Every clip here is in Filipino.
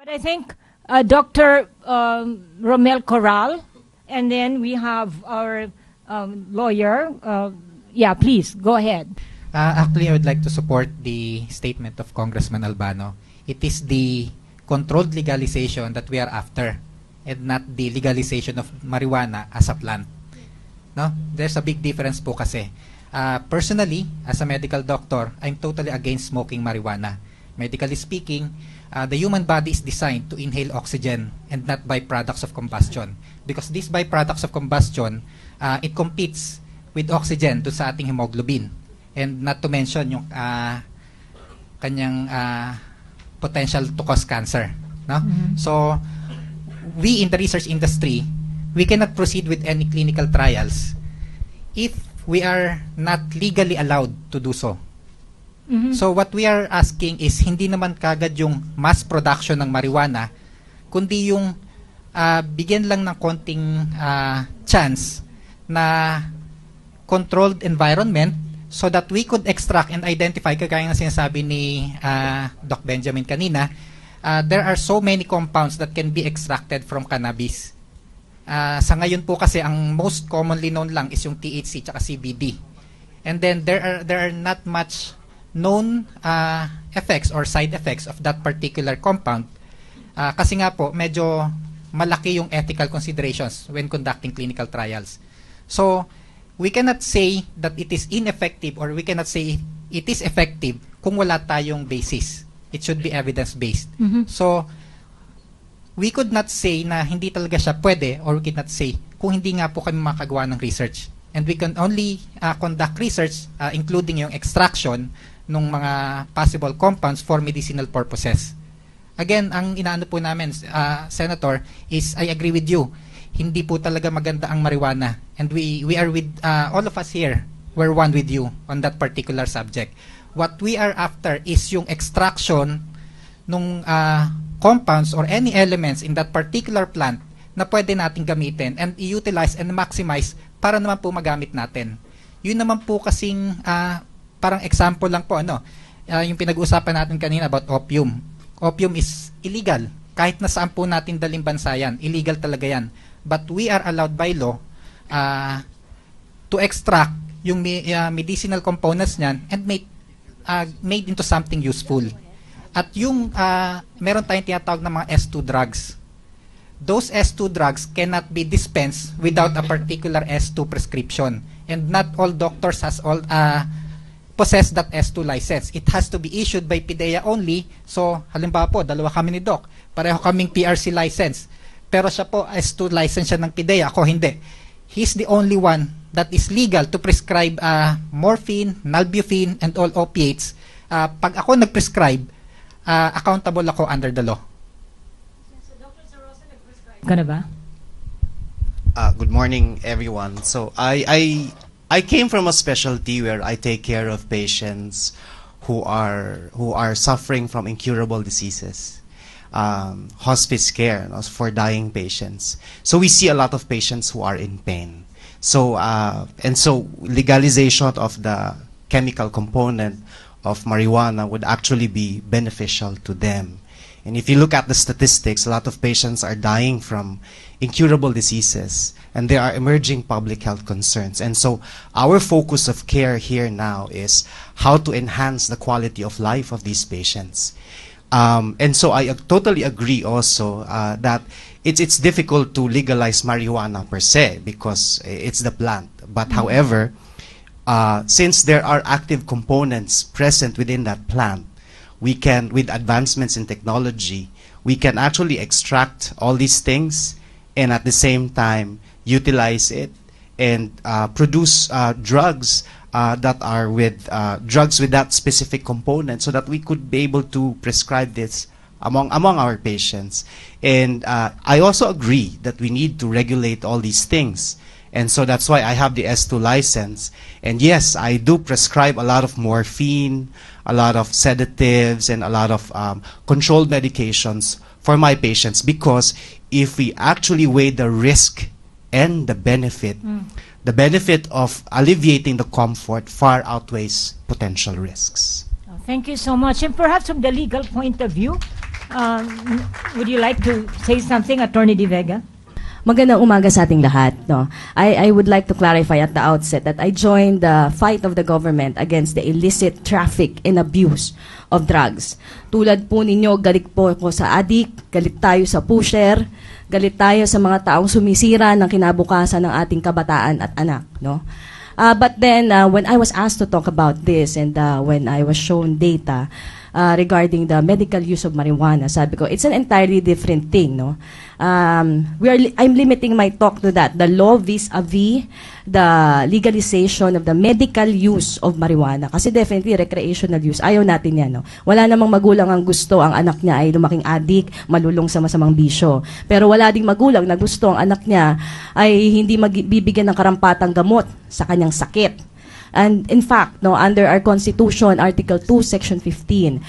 But I think Dr. Romel Corral, and then we have our lawyer. Yeah, please, go ahead. Actually, I would like to support the statement of Congressman Albano. It is the controlled legalization that we are after, and not the legalization of marijuana as a plant. No? There's a big difference po kasi. Personally, as a medical doctor, I'm totally against smoking marijuana. Medically speaking, the human body is designed to inhale oxygen and not byproducts of combustion. Because these byproducts of combustion, it competes with oxygen to sa ating hemoglobin. And not to mention yung kanyang potential to cause cancer. No? Mm-hmm. So, we in the research industry, we cannot proceed with any clinical trials if we are not legally allowed to do so. Mm-hmm. So what we are asking is hindi naman kagad yung mass production ng marijuana, kundi yung bigyan lang ng konting chance na controlled environment so that we could extract and identify, kagaya ng sinasabi ni Doc Benjamin kanina, there are so many compounds that can be extracted from cannabis. Sa ngayon po kasi ang most commonly known lang is yung THC tsaka CBD. And then there are not much known effects or side effects of that particular compound. Kasi nga po medyo malaki yung ethical considerations when conducting clinical trials. So we cannot say that it is ineffective or we cannot say it is effective kung wala tayong basis. It should be evidence-based. Mm-hmm. So we could not say na hindi talaga siya pwede, or we cannot say kung hindi nga po kami makagawa ng research. And we can only conduct research, including yung extraction ng mga possible compounds for medicinal purposes. Again, ang inaano po namin, Senator, is I agree with you. Hindi po talaga maganda ang marijuana. And we are with, all of us here, we're one with you on that particular subject. What we are after is yung extraction ng compounds or any elements in that particular plant na pwede nating gamitin and i-utilize and maximize para naman po magamit natin. Yun naman po kasing parang example lang po yung pinag-uusapan natin kanina about opium. Opium is illegal. Kahit na saan po natin daling bansa yan, illegal talaga yan. But we are allowed by law to extract yung medicinal components niyan and made into something useful. At yung meron tayong tinatawag na mga S2 drugs. Those S2 drugs cannot be dispensed without a particular S2 prescription. And not all doctors possess that S2 license. It has to be issued by PIDEA only. So, halimbawa po, dalawa kami ni Doc. Pareho kaming PRC license. Pero siya po, S2 license siya ng PIDEA. Ako hindi. He's the only one that is legal to prescribe morphine, nalbuphine, and all opiates. Pag ako nag-prescribe, accountable ako under the law. Gana ba? Good morning, everyone. So I came from a specialty where I take care of patients who are suffering from incurable diseases, hospice care for dying patients. So we see a lot of patients who are in pain. So so legalization of the chemical component of marijuana would actually be beneficial to them. And if you look at the statistics, a lot of patients are dying from incurable diseases, and there are emerging public health concerns. And so our focus of care here now is how to enhance the quality of life of these patients. And so I totally agree also that it's difficult to legalize marijuana per se because it's the plant. But however, since there are active components present within that plant, we can, with advancements in technology, we can actually extract all these things and at the same time utilize it and produce drugs that are with drugs with that specific component, so that we could be able to prescribe this among our patients. And I also agree that we need to regulate all these things. And so that's why I have the S2 license. And yes, I do prescribe a lot of morphine, a lot of sedatives, and a lot of controlled medications for my patients, because if we actually weigh the risk and the benefit, the benefit of alleviating the comfort far outweighs potential risks. Thank you so much. And perhaps from the legal point of view, Would you like to say something, Attorney De Vega? Magandang umaga sa ating lahat. No? I would like to clarify at the outset that I joined the fight of the government against the illicit traffic and abuse of drugs. Tulad po ninyo, galit po ako sa addict, galit tayo sa pusher, galit tayo sa mga taong sumisira ng kinabukasan ng ating kabataan at anak. No? But then, when I was asked to talk about this and when I was shown data regarding the medical use of marijuana, sabi ko, it's an entirely different thing. No? I'm limiting my talk to that. The law vis-a-vis the legalization of the medical use of marijuana. Kasi definitely recreational use. Ayaw natin yan. No? Wala namang magulang ang gusto ang anak niya ay lumaking addict, malulong sa masamang bisyo. Pero wala ding magulang na gusto ang anak niya ay hindi bibigyan ng karampatang gamot sa kanyang sakit. And in fact, no, under our Constitution, Article 2, Section 15,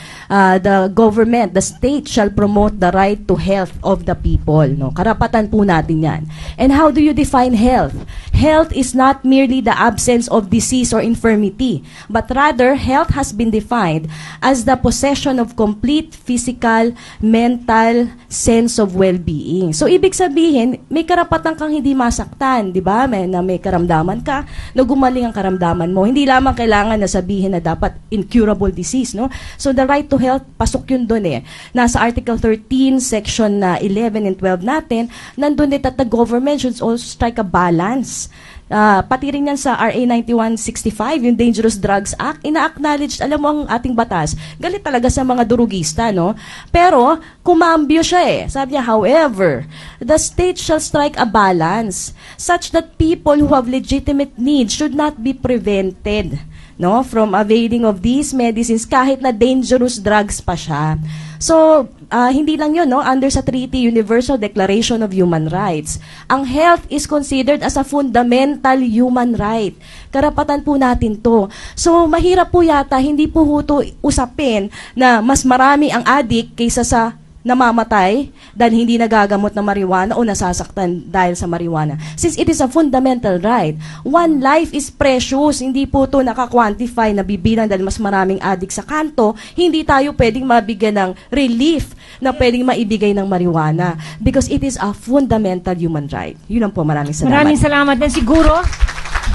the government, the state shall promote the right to health of the people. No? Karapatan po natin yan. And how do you define health? Health is not merely the absence of disease or infirmity, but rather health has been defined as the possession of complete physical, mental, sense of well-being. So, ibig sabihin, may karapatan kang hindi masaktan, di ba? May karamdaman ka, na gumaling ang karamdaman mo. Hindi lamang kailangan na sabihin na dapat incurable disease, no? So the right to health, pasok yun doon eh. Nasa Article 13, Section 11 and 12 natin, nandun eh that the government should also strike a balance. Pati rin yan sa RA 9165, yung Dangerous Drugs Act, ina-acknowledge, alam mo ang ating batas, galit talaga sa mga durugista, no? Pero, kumambyo siya eh. Sabi niya, however, the state shall strike a balance such that people who have legitimate needs should not be prevented, no, from availing of these medicines kahit na dangerous drugs pa siya. So, hindi lang yun, no? Under sa Treaty, Universal Declaration of Human Rights, ang health is considered as a fundamental human right. Karapatan po natin to. So, mahirap po yata, hindi po ito usapin na mas marami ang addict kaysa sa namamatay dahil hindi nagagamot ng marijuana o nasasaktan dahil sa marijuana. Since it is a fundamental right, one life is precious. Hindi po ito nakakwantify na bibilang dahil mas maraming addict sa kanto, hindi tayo pwedeng mabigyan ng relief na pwedeng maibigay ng marijuana because it is a fundamental human right. Yun lang po, maraming salamat. Maraming salamat. And siguro,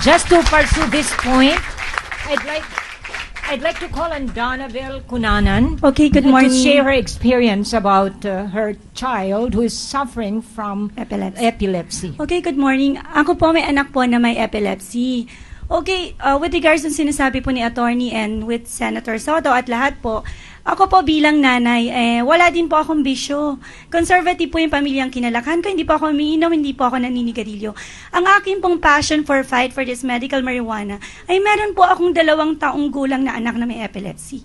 just to pursue this point, I'd like to call on Donabel Cunanan. Okay, good morning. To share her experience about her child who is suffering from epilepsy. Okay, good morning. Ako po may anak po na may epilepsy. Okay, with regards to sinasabi po ni Attorney and with Senator Soto at lahat po, ako po bilang nanay, wala din po akong bisyo. Conservative po yung pamilyang kinalakan ko, hindi po ako umiinom, hindi po ako naninigarilyo. Ang aking pong passion for fight for this medical marijuana ay meron po akong 2 taong gulang na anak na may epilepsy.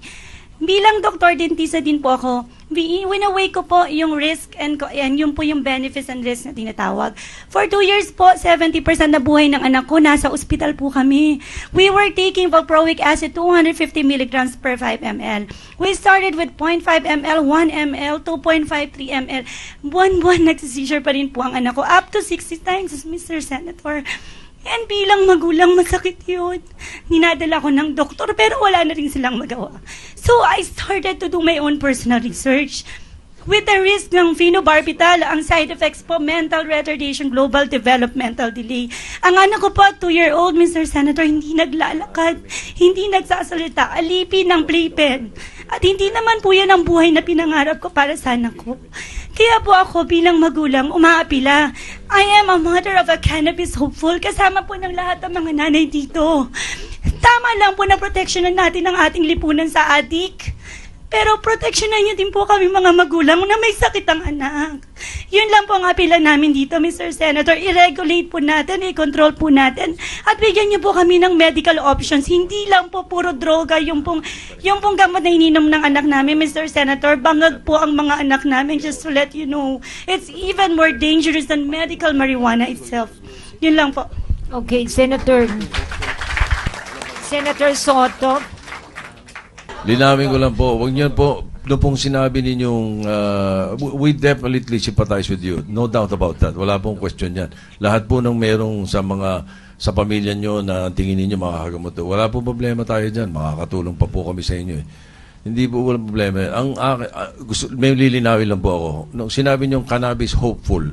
Bilang doktor dentista din po ako, winaway ko po yung risk and yun po yung benefits and risk na tinatawag. For 2 years po, 70% na buhay ng anak ko, nasa ospital po kami. We were taking valproic acid 250 milligrams per 5 ml. We started with 0.5 ml, 1 ml, 2.53 ml. Buwan-buwan nagsisizure pa rin po ang anak ko, up to 60 times, Mr. Senator. And bilang magulang, masakit yun. Ninadala ko ng doktor, pero wala na rin silang magawa. So, I started to do my own personal research. With the risk ng phenobarbital, ang side effects po, mental retardation, global developmental delay. Ang anak ko po, 2-year-old, Mr. Senator, hindi naglalakad, hindi nagsasalita, alipin ng playpen. At hindi naman po yan ang buhay na pinangarap ko para sa anak ko. Kaya po ako bilang magulang, umaapila. I am a mother of a cannabis hopeful, kasama po ng lahat ng mga nanay dito. Tama lang po na proteksyonan natin ang ating lipunan sa adik. Pero proteksyonan niyo din po kami mga magulang na may sakit ang anak. Yun lang po ang apela namin dito, Mr. Senator. I-regulate po natin, i-control po natin. At bigyan niyo po kami ng medical options. Hindi lang po puro droga yung pong gamot na ininom ng anak namin, Mr. Senator. Bangag po ang mga anak namin, just to let you know. It's even more dangerous than medical marijuana itself. Yun lang po. Okay, Senator Soto. Linawin ko lang po, wag niyo po, noong pong sinabi ninyong, we definitely sympathize with you. No doubt about that. Wala pong question yan. Lahat po ng merong sa pamilya nyo na tingin ninyo makakagamot. Wala pong problema tayo dyan. Makakatulong pa po kami sa inyo. Hindi po walang problema. May lilinawin lang po ako. Nung sinabi niyong cannabis hopeful,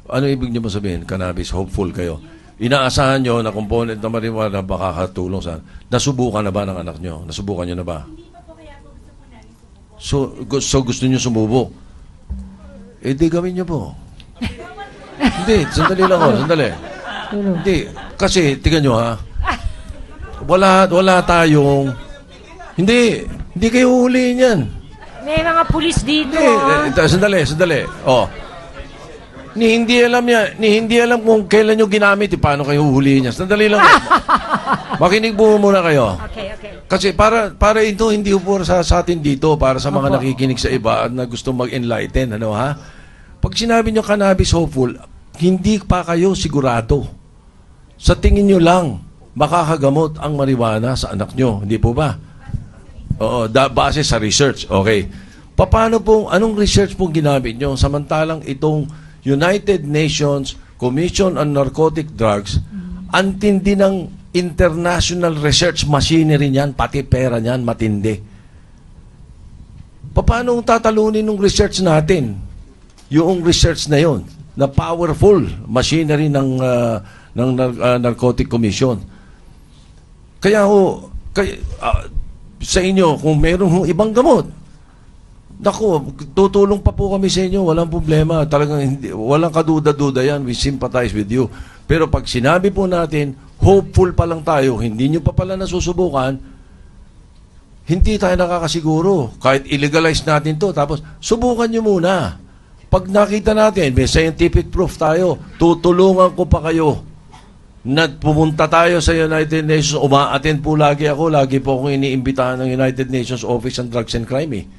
ano ibig niyo sabihin? Cannabis hopeful kayo. Inaasahan niyo na component na marijuana makakatulong sa... Nasubukan na ba ng anak niyo? Nasubukan niyo na ba? Hindi pa po, kaya po gusto po namin subukan. So gusto niyo sumubok? Eh di gawin niyo po. Hindi, sandali lang ako, sandali. Hindi, kasi, tingnan nyo ha, wala tayong, hindi kayo huhulihin yan. May mga pulis dito. Sandali. Oh. Hindi alam kung kailan nyo ginamit, paano kayo huhulihin yan. Sandali lang. Makinig po muna kayo. Okay. Kasi para ito, hindi po sa atin dito, para sa mga nakikinig sa iba at na gusto mag-enlighten, ano ha? Pag sinabi nyo cannabis hopeful, hindi pa kayo sigurado. Sa tingin nyo lang, makakagamot ang marijuana sa anak nyo. Hindi po ba? Oo, base sa research. Okay. Anong research pong ginamit nyo? Samantalang itong United Nations Commission on Narcotic Drugs, ang tindi ng international research machinery niyan, pati pera niyan, matindi. Paano tatalunin ng research natin? Yung research na yon, na powerful machinery ng Narcotic Commission. Kaya sa inyo, kung mayroong ibang gamot, naku, tutulong pa po kami sa inyo, walang problema. Talagang walang kaduda-duda yan. We sympathize with you. Pero pag sinabi po natin, hopeful pa lang tayo, hindi nyo pa pala nasusubukan, hindi tayo nakakasiguro. Kahit illegalize natin to, tapos subukan nyo muna. Pag nakita natin, may scientific proof tayo, tutulungan ko pa kayo na pumunta tayo sa United Nations. Uma-attend po lagi ako. Lagi po akong iniimbitahan ng United Nations Office on Drugs and Crime.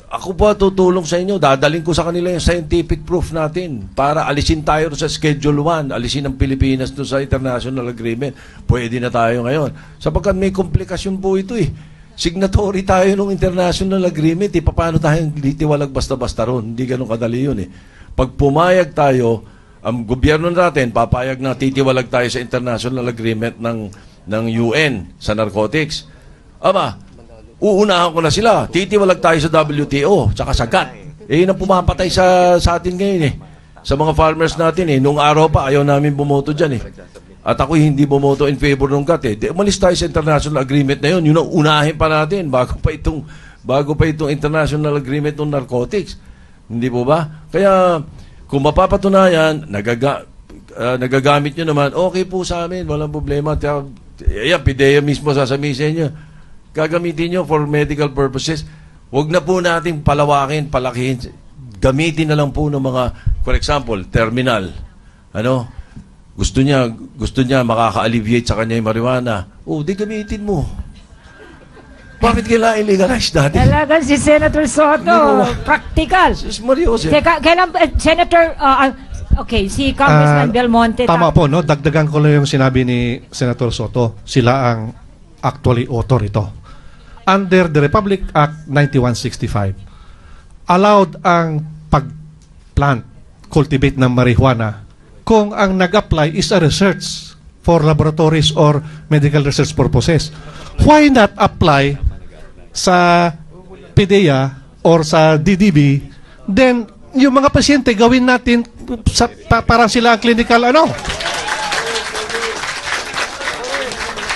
Ako po tutulong sa inyo. Dadaling ko sa kanila yung scientific proof natin para alisin tayo sa Schedule 1, alisin ang Pilipinas doon sa international agreement. Pwede na tayo ngayon. Sapagkat may komplikasyon po ito Signatory tayo ng international agreement. Paano tayong litiwalag basta-basta ron? Hindi ganun kadali yun Pag pumayag tayo, ang gobyerno natin, papayag na titiwalag tayo sa international agreement ng UN sa narcotics. Uunahan ko na sila. Titiwalag tayo sa WTO, tsaka sa GATT. Yun ang pumapatay sa atin ngayon Sa mga farmers natin Nung araw pa, ayaw namin bumoto dyan At ako hindi bumoto in favor ng GATT umalis tayo sa international agreement na yun. Yun ang unahin pa natin bago pa itong international agreement ng narcotics. Hindi po ba? Kaya, kung mapapatunayan, nagagamit nyo naman, okay po sa amin, walang problema. PIDEA mismo sasabihin sa inyo, gagamitin nyo for medical purposes. Huwag na po natin palawakin, palakihin. Gamitin na lang po ng mga, for example, terminal. Gusto niya makaka-alleviate sa kanya yung marijuana. Di gamitin mo. Bakit kailangan illegalize natin? Talagang si Senator Soto, practical. Kailan, Senator, si Congressman Belmonte. Tama po, dagdagan ko lang yung sinabi ni Senator Soto. Sila ang actually author ito. Under the Republic Act 9165, allowed ang pag-plant, cultivate ng marijuana kung ang nag-apply is a research for laboratories or medical research purposes. Why not apply sa PIDEA or sa DDB? Then, yung mga pasyente, gawin natin parang sila ang clinical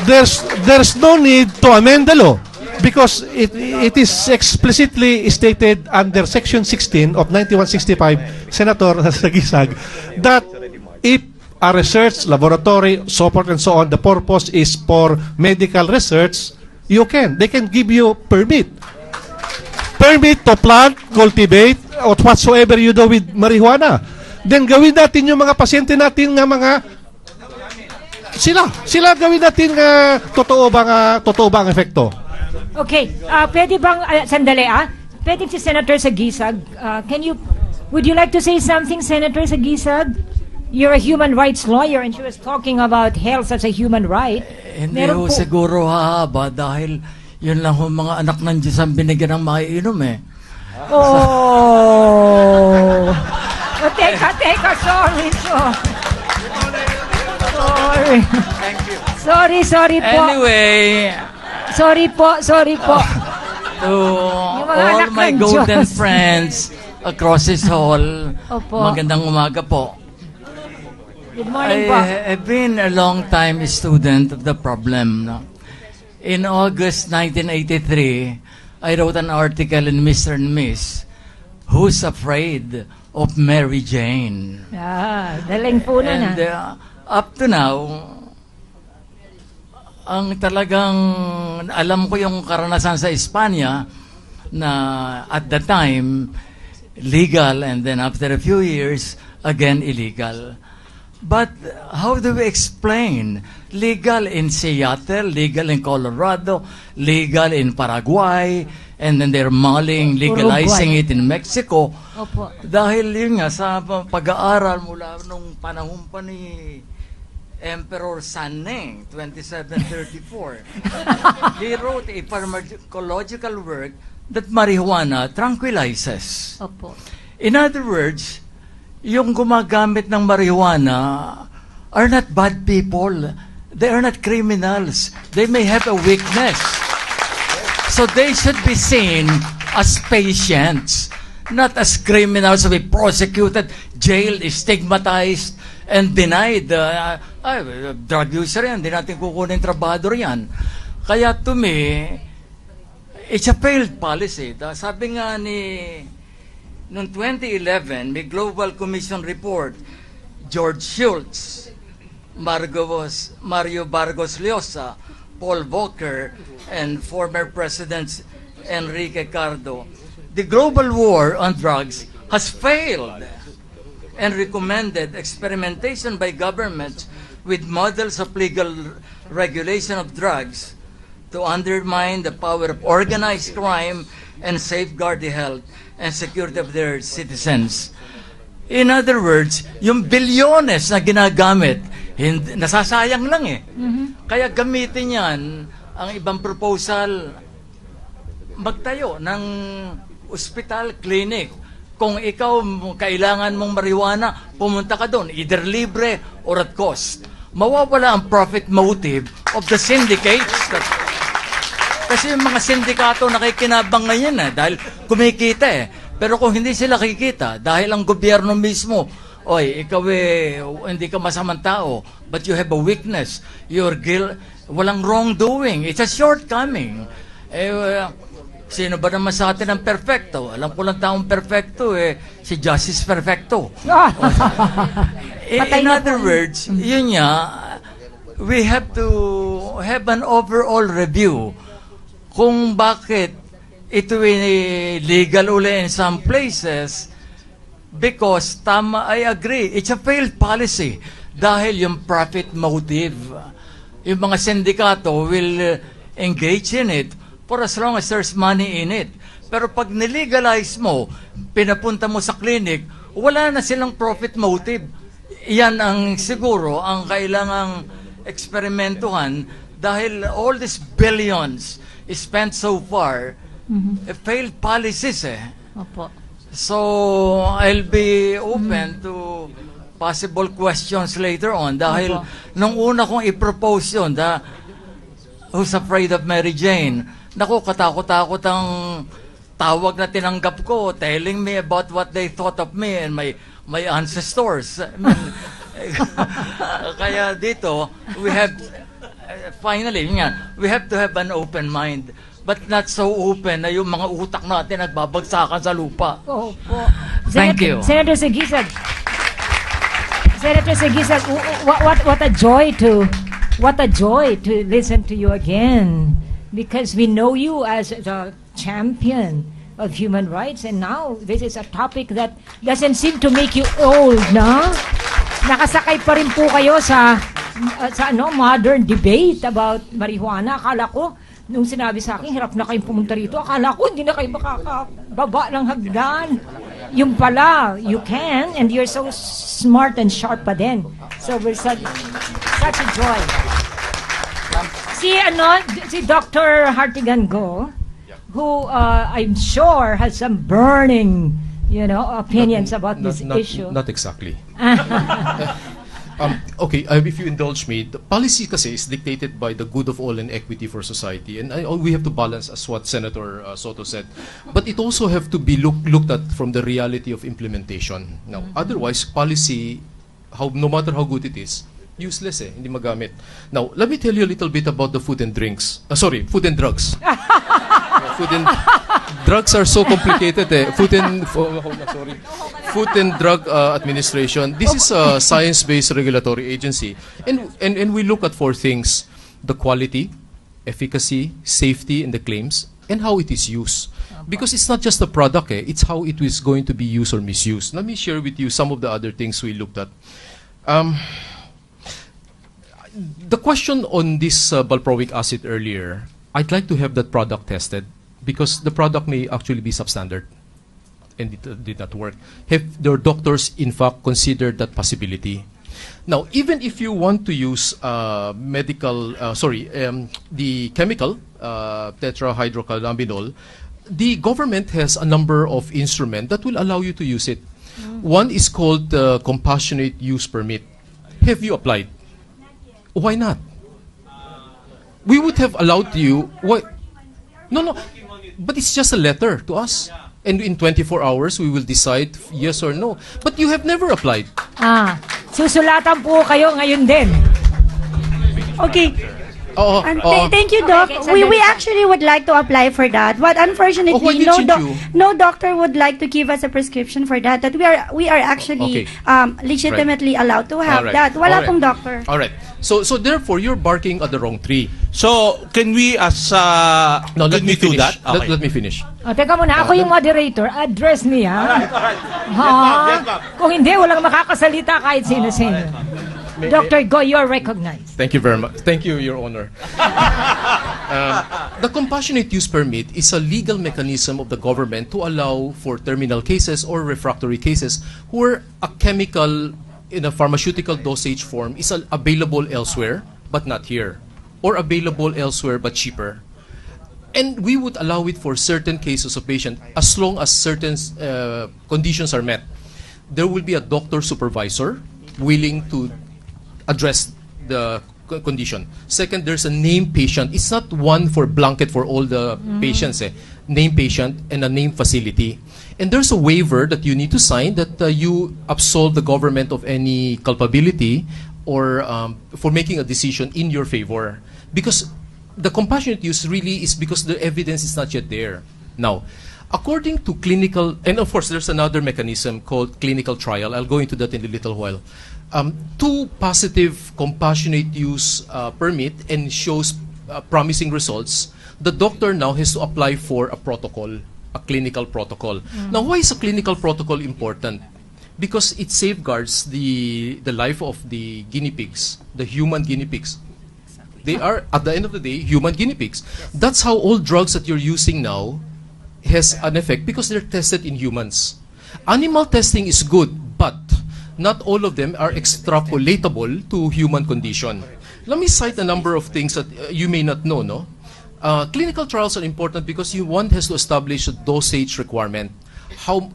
There's no need to amend the law because it is explicitly stated under Section 16 of 9165, Senator Sagisag, that if a research laboratory, so forth and so on, the purpose is for medical research, they can give you permit to plant, cultivate, or whatsoever you do with marijuana. Then gawin natin yung mga pasyente natin nga sila gawin natin totoo ba ang epekto. Okay, pwede bang sandali pwede si Senator Sagisag, would you like to say something, Senator Sagisag? You're a human rights lawyer and she was talking about health as a human right. Hindi ho siguro hahaba dahil yun lang ho mga anak ng Diyos ang binigyan ng maiinom Teka, sorry. Thank you. Sorry po. Anyway, Sorry po. To mga all anak my ng golden Diyos. friends across this hall, Opo. magandang umaga po. Good morning po. I've been a long time student of the problem. No? In August 1983, I wrote an article in Mr. and Miss, Who's Afraid of Mary Jane? Daling po na. And up to now, ang talagang alam ko yung karanasan sa Espanya na at the time legal and then after a few years again illegal. But how do we explain legal in Seattle, legal in Colorado, legal in Paraguay, and then they're mulling legalizing it in Mexico? Opo. Dahil yun nga sa pag-aaral mula nung panahon pa ni Emperor Saneng, 2734. He wrote a pharmacological work that marijuana tranquilizes. Opo. In other words, yung gumagamit ng marijuana are not bad people. They are not criminals. They may have a weakness. So they should be seen as patients, not as criminals to be prosecuted, jailed, stigmatized, and denied. Drug user yan, hindi natin kukunin trabador yan. Kaya to me, it's a failed policy. Sabi nga noong 2011, may Global Commission report, George Shultz, Mario Vargas Llosa, Paul Volcker, and former Presidents Enrique Cardo. The global war on drugs has failed and recommended experimentation by governments with models of legal regulation of drugs to undermine the power of organized crime and safeguard the health and security of their citizens. In other words, yung bilyones na ginagamit, nasasayang lang eh. Kaya gamitin yan ang ibang proposal, magtayo ng hospital, clinic. Kung ikaw kailangan mong marijuana, pumunta ka doon, either libre or at cost. Mawawala ang profit motive of the syndicates. Kasi yung mga sindikato nakikinabang ngayon dahil kumikita eh. Pero kung hindi sila kikita, dahil ang gobyerno mismo, oy, ikaw hindi ka masamang tao, but you have a weakness, you're walang wrongdoing, it's a shortcoming. Sino ba naman sa atin ang perfecto? Alam ko lang taong perfecto si Justice Perfecto. In other words, yun nga, we have to have an overall review kung bakit ito legal uli in some places because I agree, it's a failed policy dahil yung profit motive. Yung mga sindikato will engage in it for as long as there's money in it. Pero pag nilegalize mo, pinapunta mo sa clinic, wala na silang profit motive. Yan ang siguro ang kailangang eksperimentuhan dahil all these billions spent so far, failed policies Opo. So, I'll be open to possible questions later on dahil nung una kong i-propose yun, Who's Afraid of Mary Jane, naku, katakot-takot ang tawag na tinanggap ko, telling me about what they thought of me and my ancestors. I mean, kaya dito, we have, finally, we have to have an open mind. But not so open na yung mga utak natin nagbabagsakan sa lupa. Opo. Thank you. Senator Sagisag, what a joy to listen to you again, because we know you as the champion of human rights, and now this is a topic that doesn't seem to make you old, no? Nakasakay pa rin po kayo sa modern debate about marijuana. Akala ko nung sinabi sa akin, hirap na kayong pumunta rito. Akala ko hindi na kayo makakababa ng hagdan. Yung pala, you can, and you're so smart and sharp pa din. So we're such a joy. Si Dr. Hartigan Go, who I'm sure has some burning, opinions about this issue. Not exactly. Okay, if you indulge me, the policy kasi is dictated by the good of all and equity for society. And we have to balance, as what Senator Soto said. But it also have to be looked at from the reality of implementation. Now, otherwise, policy, no matter how good it is, useless hindi magamit. Now, let me tell you a little bit about the food and drinks. Food and drugs. Food and drugs are so complicated. Food and Drug Administration. This is a science-based regulatory agency, and we look at 4 things: the quality, efficacy, safety, and the claims, and how it is used. Because it's not just the product, it's how it is going to be used or misused. Let me share with you some of the other things we looked at. The question on this valproic acid earlier, I'd like to have that product tested because the product may actually be substandard and it did not work. Have their doctors, in fact, considered that possibility? Now, even if you want to use the chemical tetrahydrocannabinol, the government has a number of instruments that will allow you to use it. One is called the Compassionate Use Permit. Have you applied? Why not? We would have allowed you. Why? No. But it's just a letter to us. And in 24 hours, we will decide yes or no. But you have never applied. Susulatan po kayo ngayon din. Okay. Thank you, Doc. Okay, we actually would like to apply for that, but unfortunately, no doctor would like to give us a prescription for that. That we are actually legitimately allowed to have that. Wala pong doctor. All right. So therefore, you're barking at the wrong tree. So can we no, let me do finish. that? Okay. Let me finish. Teka muna, ako yung moderator. Address me, ha? Kung hindi, walang makakasalita kahit sino-sino. Dr. Go, you are recognized. Thank you very much. Thank you, Your Honor. The Compassionate Use Permit is a legal mechanism of the government to allow for terminal cases or refractory cases where a chemical in a pharmaceutical dosage form is available elsewhere but not here, or available elsewhere but cheaper. And we would allow it for certain cases of patient as long as certain conditions are met. There will be a doctor supervisor willing to address the condition. Second, there's a named patient. It's not one for blanket for all the patients. Named patient and a named facility. And there's a waiver that you need to sign that you absolve the government of any culpability or for making a decision in your favor. Because the compassionate use really is because the evidence is not yet there. Now, according to clinical, and of course there's another mechanism called clinical trial. I'll go into that in a little while. 2 positive compassionate use permit and shows promising results, the doctor now has to apply for a protocol, a clinical protocol. Now, why is a clinical protocol important? Because it safeguards the life of the guinea pigs, the human guinea pigs. They are, at the end of the day, human guinea pigs. That's how all drugs that you're using now has an effect because they're tested in humans. Animal testing is good, but not all of them are extrapolatable to human condition. Let me cite a number of things that you may not know, no? Clinical trials are important because one has to establish a dosage requirement.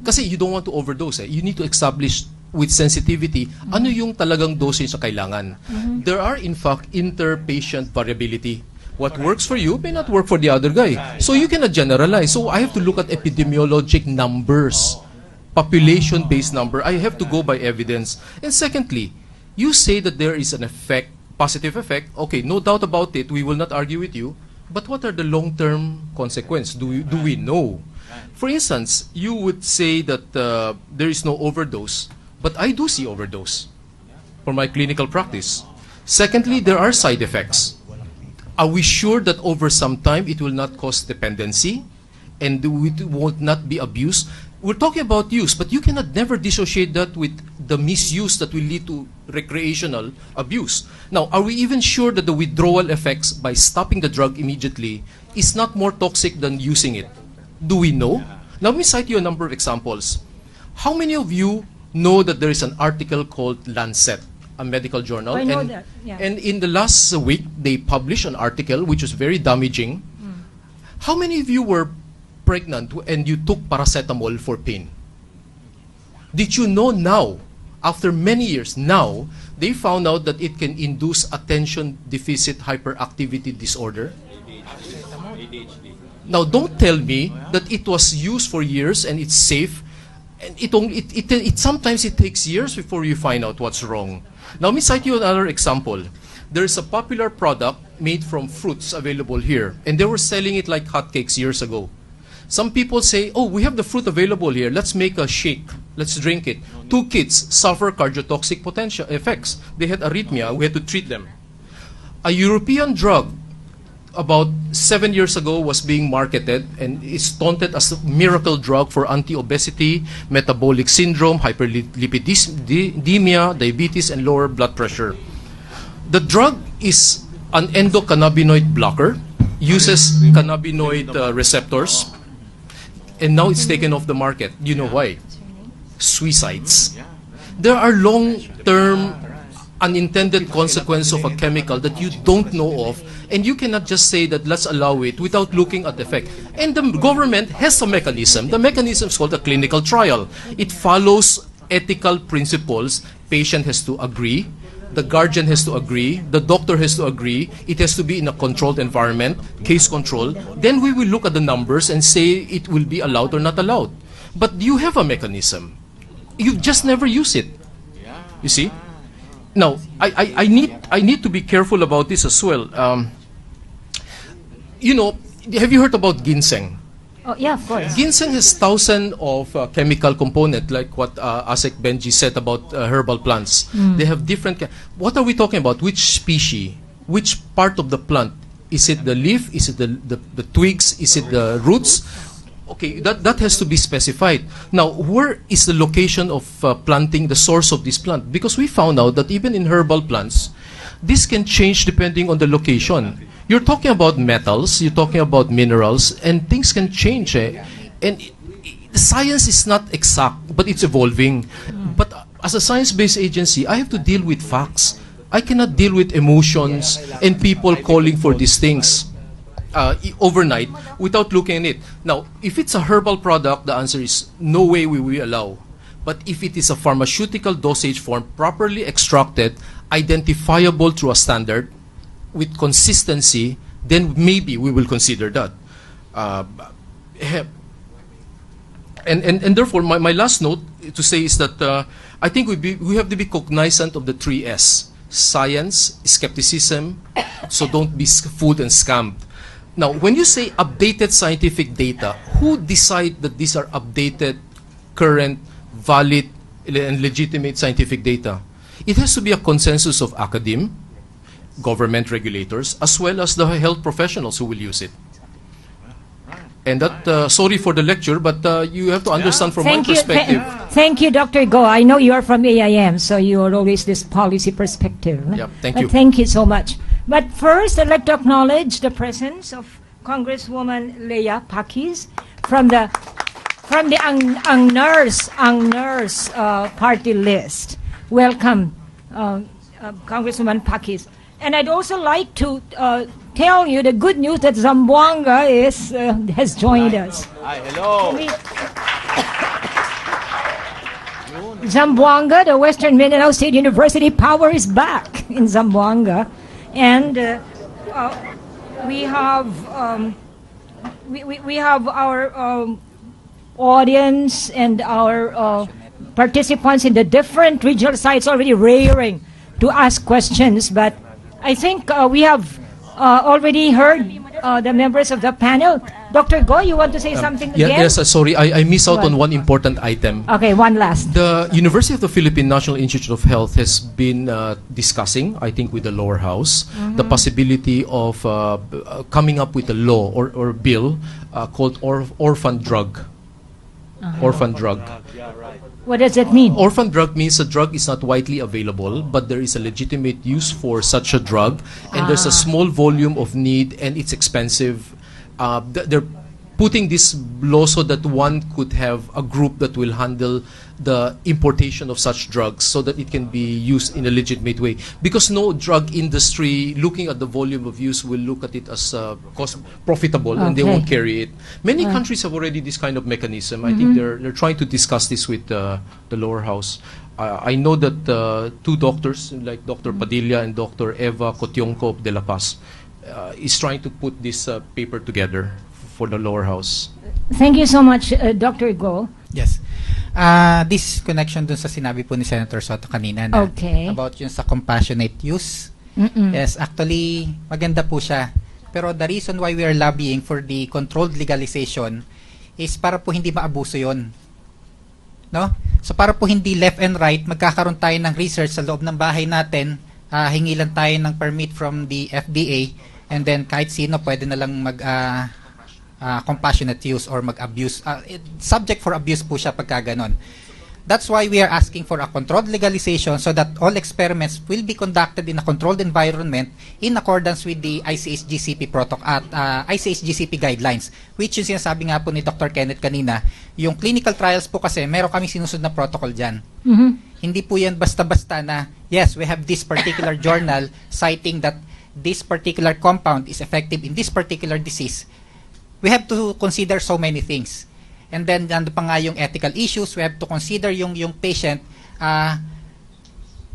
Kasi you don't want to overdose. You need to establish with sensitivity ano yung talagang dosage na kailangan. There are, in fact, inter-patient variability. What works for you may not work for the other guy. So you cannot generalize. So I have to look at epidemiologic numbers. Population-based number, I have to go by evidence. And secondly, you say that there is an effect, positive effect. Okay, no doubt about it. We will not argue with you. But what are the long-term consequences? Do we know? For instance, you would say that there is no overdose, but I do see overdose for my clinical practice. Secondly, there are side effects. Are we sure that over some time it will not cause dependency and it will not be abused? We're talking about use, but you cannot never dissociate that with the misuse that will lead to recreational abuse. Now, are we even sure that the withdrawal effects by stopping the drug immediately is not more toxic than using it? Do we know? Now, let me cite you a number of examples. How many of you know that there is an article called Lancet, a medical journal? I know that, yeah. And in the last week, they published an article which was very damaging. How many of you were pregnant and you took paracetamol for pain? Did you know now, after many years, now, they found out that it can induce attention deficit hyperactivity disorder. Now, don't tell me that it was used for years and it's safe, and sometimes it takes years before you find out what's wrong. Now, let me cite you another example. There is a popular product made from fruits available here, and they were selling it like hotcakes years ago. Some people say, oh, we have the fruit available here. Let's make a shake. Let's drink it. 2 kids suffer cardiotoxic potential effects. They had arrhythmia. We had to treat them. A European drug about 7 years ago was being marketed and is taunted as a miracle drug for anti-obesity, metabolic syndrome, hyperlipidemia, diabetes, and lower blood pressure. The drug is an endocannabinoid blocker, uses cannabinoid receptors, and now it's taken off the market. You know why? Suicides. There are long-term unintended consequences of a chemical that you don't know of, and you cannot just say that let's allow it without looking at the effect. And the government has a mechanism. The mechanism is called a clinical trial. It follows ethical principles. Patient has to agree. The guardian has to agree, the doctor has to agree, it has to be in a controlled environment, case control. Then we will look at the numbers and say it will be allowed or not allowed. But you have a mechanism. You just never use it. You see? Now, I need to be careful about this as well. You know, have you heard about ginseng? Oh, yeah, of course. Ginseng has thousands of chemical components, like what Asek Benji said about herbal plants. They have different... What are we talking about? Which species? Which part of the plant? Is it the leaf? Is it the twigs? Is it the roots? Okay, that has to be specified. Now, where is the location of planting, the source of this plant? Because we found out that even in herbal plants, this can change depending on the location. You're talking about metals, you're talking about minerals, and things can change. And science is not exact, but it's evolving. But as a science-based agency, I have to deal with facts. I cannot deal with emotions and people calling for these things overnight without looking at it. Now, if it's a herbal product, the answer is no way we will allow. But if it is a pharmaceutical dosage form, properly extracted, identifiable through a standard, with consistency, then maybe we will consider that. And therefore, my last note to say is that I think we have to be cognizant of the 3 S. Science, skepticism, so don't be fooled and scammed. Now, when you say updated scientific data, who decide that these are updated, current, valid, and legitimate scientific data? It has to be a consensus of academia, government regulators, as well as the health professionals who will use it. And that, sorry for the lecture, but you have to understand from my perspective. Thank you, Dr. Go. I know you are from AIM, so you are always this policy perspective. Yep, thank you. Thank you so much. But first, I'd like to acknowledge the presence of Congresswoman Leah Pakis from the Ang Nurse party list. Welcome, Congresswoman Pakis. And I'd also like to tell you the good news that Zamboanga has joined us. Hi, hello. Zamboanga, the Western Mindanao State University, power is back in Zamboanga. And we have our audience and our participants in the different regional sites already raring to ask questions, but I think we have already heard the members of the panel. Dr. Go, you want to say something again? Yes, sorry, I missed out on one important item. Okay, one last. The University of the Philippines National Institute of Health has been discussing, I think with the lower house, the possibility of coming up with a law or bill called orphan drug. Orphan drug. What does it mean? Orphan drug means a drug is not widely available, but there is a legitimate use for such a drug, and there's a small volume of need, and it's expensive. putting this law so that one could have a group that will handle the importation of such drugs so that it can be used in a legitimate way. Because no drug industry, looking at the volume of use, will look at it as cost profitable, and they Okay. won't carry it. Many countries have already this kind of mechanism. I think they're trying to discuss this with the lower house. I know that two doctors, like Dr. Padilla and Dr. Eva Cotionco de la Paz, is trying to put this paper together for the lower house. Thank you so much, Dr. Go. Yes. This connection dun sa sinabi po ni Senator Soto kanina na Okay. about yun sa compassionate use. Yes, actually, maganda po siya. Pero the reason why we are lobbying for the controlled legalization is para po hindi maabuso yun. No? So para po hindi left and right, magkakaroon tayo ng research sa loob ng bahay natin, hingilan tayo ng permit from the FDA, and then kahit sino pwede na lang mag compassionate use or mag-abuse. Subject for abuse po siya pagka ganon. That's why we are asking for a controlled legalization so that all experiments will be conducted in a controlled environment in accordance with the ICH-GCP protocol at ICH-GCP guidelines, which yung sinasabi nga po ni Dr. Kenneth kanina, yung clinical trials po kasi meron kami sinusunod na protocol dyan. Hindi po yan basta-basta na, yes, we have this particular journal citing that this particular compound is effective in this particular disease. We have to consider so many things. And then, nando pa nga yung ethical issues, we have to consider yung patient.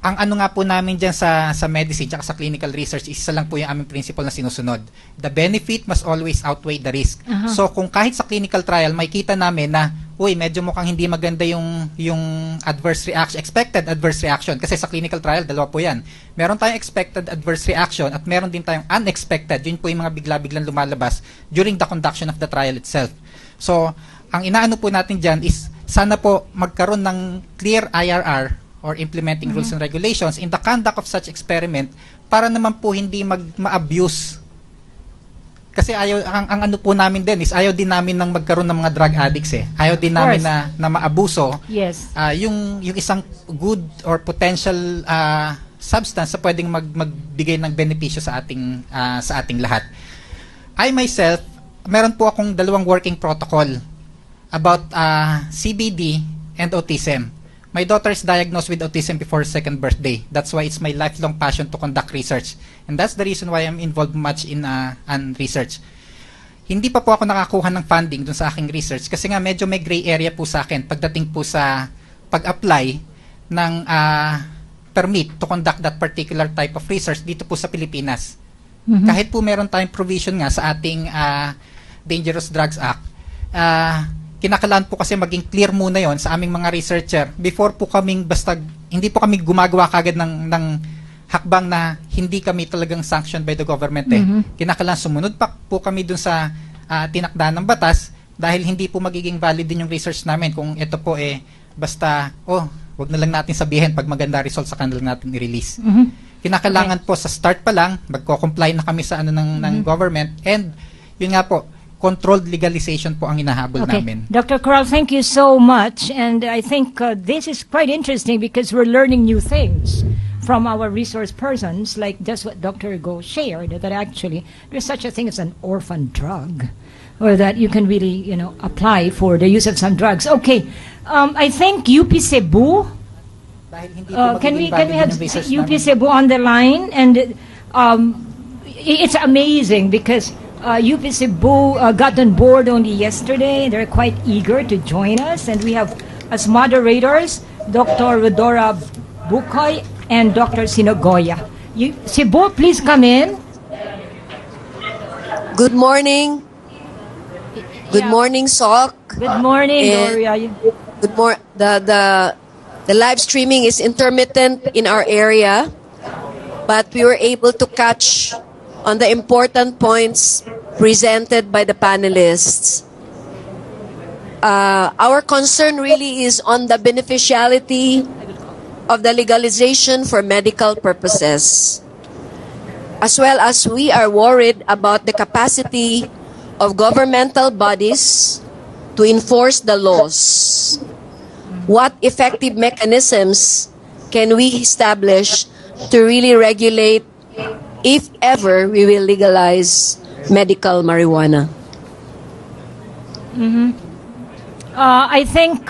Ang ano nga po namin dyan sa medicine, tsaka sa clinical research, isa lang po yung aming principle na sinusunod. The benefit must always outweigh the risk. So, kung kahit sa clinical trial, may kita namin na, uy, medyo mukhang hindi maganda yung adverse reaction, expected adverse reaction. Kasi sa clinical trial, dalawa po yan. Meron tayong expected adverse reaction at meron din tayong unexpected. Yun po yung mga bigla-biglang lumalabas during the conduction of the trial itself. So, ang inaano po natin dyan is sana po magkaroon ng clear IRR or implementing rules and regulations in the conduct of such experiment para naman po hindi ma-abuse. Kasi ang ano po namin din is ayaw din namin nang magkaroon ng mga drug addicts eh. Ayaw din namin na maabuso. Yes. Yung isang good or potential substance na pwedeng magbigay ng benepisyo sa ating lahat. I myself, meron po akong dalawang working protocol about CBD and autism. My daughter is diagnosed with autism before her second birthday. That's why it's my lifelong passion to conduct research. And that's the reason why I'm involved much in research. Hindi pa po ako nakakuha ng funding dun sa aking research kasi nga medyo may gray area po sa akin pagdating po sa pag-apply ng permit to conduct that particular type of research dito po sa Pilipinas. Kahit po meron tayong provision nga sa ating Dangerous Drugs Act, kinakailangan po kasi maging clear muna yon sa aming mga researcher before po kaming basta, hindi po kami gumagawa kagad ng hakbang na hindi kami talagang sanctioned by the government eh. Kinakailangan sumunod pa po kami dun sa tinakdaan ng batas dahil hindi po magiging valid din yung research namin kung ito po basta, wag na lang natin sabihin pag maganda result sa kanila natin i-release. Kinakailangan po sa start pa lang, magko-comply na kami sa ng government, and yun nga po, controlled legalization po ang hinahabol namin. Dr. Coral, thank you so much. And I think this is quite interesting because we're learning new things from our resource persons, like just what Dr. Go shared, that actually there's such a thing as an orphan drug, or that you can really, apply for the use of some drugs. Okay, I think UP Cebu. Can we have UP Cebu on the line? And it's amazing because UP Cebu got on board only yesterday. They're quite eager to join us, and we have as moderators Dr. Rodora Bukoy and Dr. Sinogoya. Cebu, please come in. Good morning. Good morning, Sok. Good morning, Gloria. Good morning. The live streaming is intermittent in our area, but we were able to catch on the important points presented by the panelists. Our concern really is on the beneficiality of the legalization for medical purposes, as well as we are worried about the capacity of governmental bodies to enforce the laws. What effective mechanisms can we establish to really regulate, if ever we will legalize medical marijuana? I think,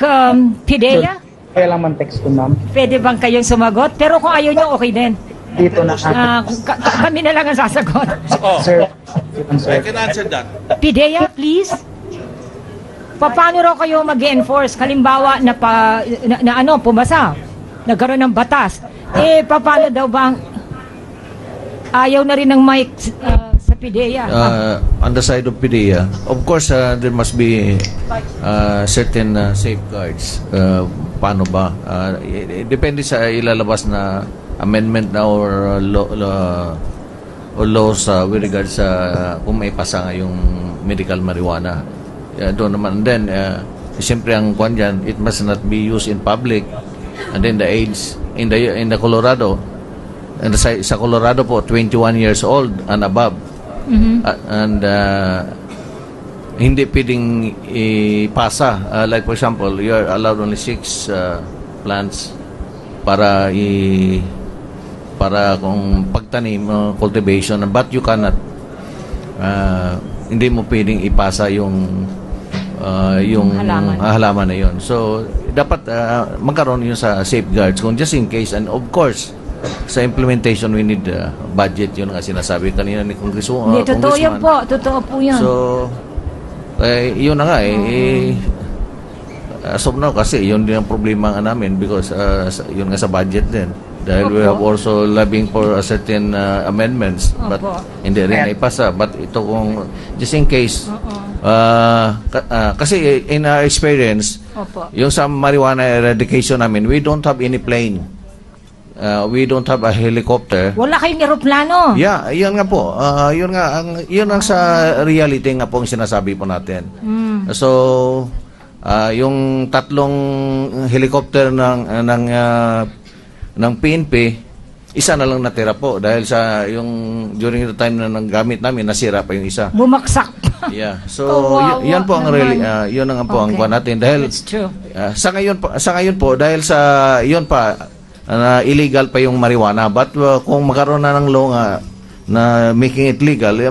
Pidea, Kaya lang man text ko, ma'am. pwede bang kayong sumagot? Pero kung ayaw nyo, okay din. Dito na. Kami na lang ang sasagot. Sir, sir. can answer that. Pidea, please. Paano raw kayo mag-enforce? Halimbawa na pumasa, nagkaroon ng batas. Paano daw bang ayaw na rin ng mic sa Pidea? On the side of PDEA, of course, there must be certain safeguards. Paano ba? Depende sa ilalabas na amendment na or laws with regards sa kung may pasa nga yung medical marijuana. Doon naman. And then, siyempre ang kwan dyan, it must not be used in public. And then the age, in the Colorado, and sa Colorado po, 21 years old and above. And hindi pwedeng ipasa. Like for example, you are allowed only 6 plants para kung pagtanim, cultivation, but you cannot hindi mo pwedeng ipasa yung halaman na yun. So dapat magkaroon yun sa safeguards kung just in case. And of course, sa implementation we need budget. Yun nga sinasabi kanina ni Hindi, totoo yan po. Totoo po yan. So yun na nga as of now kasi yun din ang problema nga namin because yun nga sa budget din dahil we have also lobbying for a certain amendments but hindi rin naipasa. But ito kung just in case kasi in our experience yung sa marijuana eradication namin, we don't have any plane, we don't have a helicopter. Wala kayong eroplano. Yeah, yun nga po. Yun ang sa reality nga po ang sinasabi po natin. So, yung 3 helicopter ng PNP, isa na lang natira po dahil sa yung during the time na nanggamit namin, nasira pa yung isa. Bumaksak. Yeah. So, yan po ang yun ang po ang kuwan natin dahil That's true. sa ngayon po dahil sa yun pa na illegal pa yung marijuana, but kung magkaroon na ng law na making it legal,